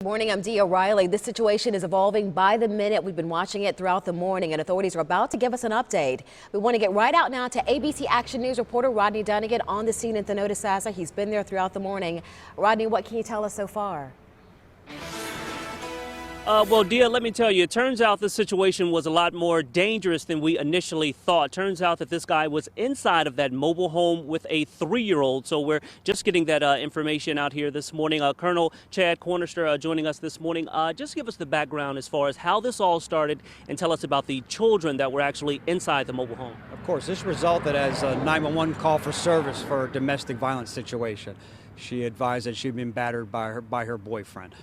Morning, I'm Dee O'Reilly. This situation is evolving by the minute. We've been watching it throughout the morning, and authorities are about to give us an update. We want to get right out now to ABC Action News reporter Rodney Dunnigan on the scene in Thonotosassa. He's been there throughout the morning. Rodney, what can you tell us so far? Well, Dia, let me tell you, it turns out this situation was a lot more dangerous than we initially thought. Turns out that this guy was inside of that mobile home with a 3-year-old. So we're just getting that information out here this morning. Colonel Chad Cornerster joining us this morning. Just give us the background as far as how this all started and tell us about the children that were actually inside the mobile home. Of course, this resulted as a 911 call for service for a domestic violence situation. She advised that she'd been battered by her boyfriend.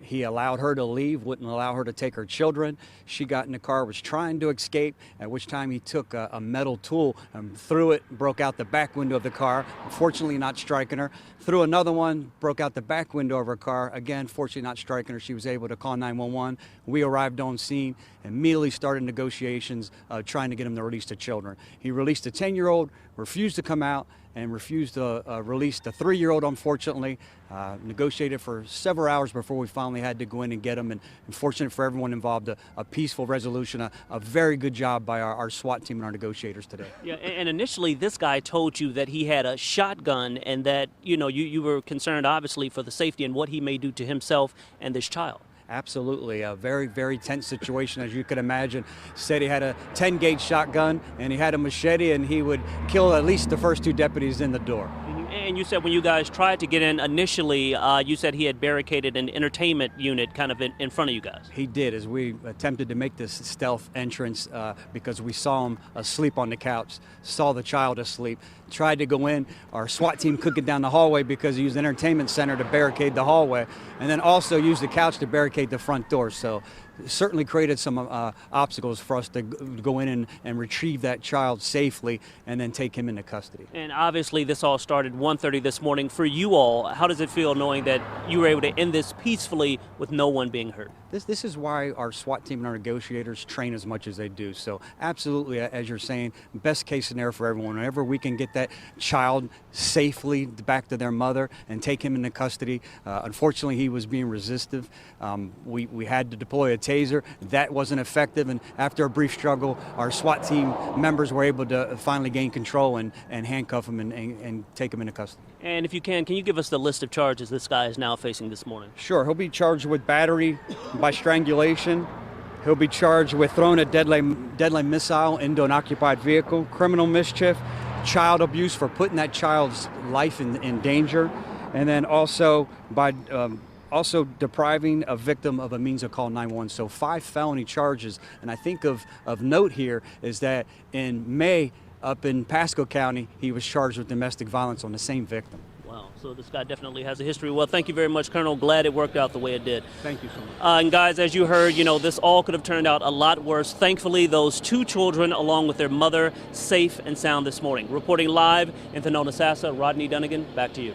He allowed her to leave, wouldn't allow her to take her children. She got in the car, was trying to escape, at which time he took a metal tool and threw it, broke out the back window of the car, unfortunately not striking her. Threw another one, broke out the back window of her car, again, fortunately not striking her. She was able to call 911. We arrived on scene, immediately started negotiations trying to get him to release the children. He released the 10-year-old, refused to come out, and refused to release the 3-year-old, unfortunately. Negotiated for several hours before we finally had to go in and get him. And fortunate for everyone involved, a peaceful resolution, a very good job by our SWAT team and our negotiators today. Yeah, and initially this guy told you that he had a shotgun and that, you were concerned, obviously, for the safety and what he may do to himself and this child. Absolutely. A very, very tense situation, as you could imagine. Said he had a 10-gauge shotgun and he had a machete and he would kill at least the first 2 deputies in the door. And you said when you guys tried to get in initially, you said he had barricaded an entertainment unit kind of in front of you guys. He did, as we attempted to make this stealth entrance because we saw him asleep on the couch, saw the child asleep, tried to go in. Our SWAT team couldn't get down the hallway because he used an entertainment center to barricade the hallway, and then also used the couch to barricade the front door. So it certainly created some obstacles for us to go in and retrieve that child safely and then take him into custody. And obviously this all started 1:30 this morning. For you all, how does it feel knowing that you were able to end this peacefully with no one being hurt? This is why our SWAT team and our negotiators train as much as they do. So absolutely, as you're saying, best case scenario for everyone. Whenever we can get that child safely back to their mother and take him into custody. Unfortunately, he was being resistive. We had to deploy a taser. That wasn't effective, and after a brief struggle, our SWAT team members were able to finally gain control and handcuff him and take him into custody. And if you can you give us the list of charges this guy is now facing this morning? Sure. He'll be charged with battery by strangulation. He'll be charged with throwing a deadly missile into an occupied vehicle, criminal mischief, child abuse for putting that child's life in danger, and then also by also depriving a victim of a means of call 911. So 5 felony charges. And I think of note here is that in May, up in Pasco County, he was charged with domestic violence on the same victim. Wow, so this guy definitely has a history. Well, thank you very much, Colonel. Glad it worked out the way it did. Thank you so much. And guys, as you heard, this all could have turned out a lot worse. Thankfully, those 2 children, along with their mother, safe and sound this morning. Reporting live in Thonotosassa, Rodney Dunnigan, back to you.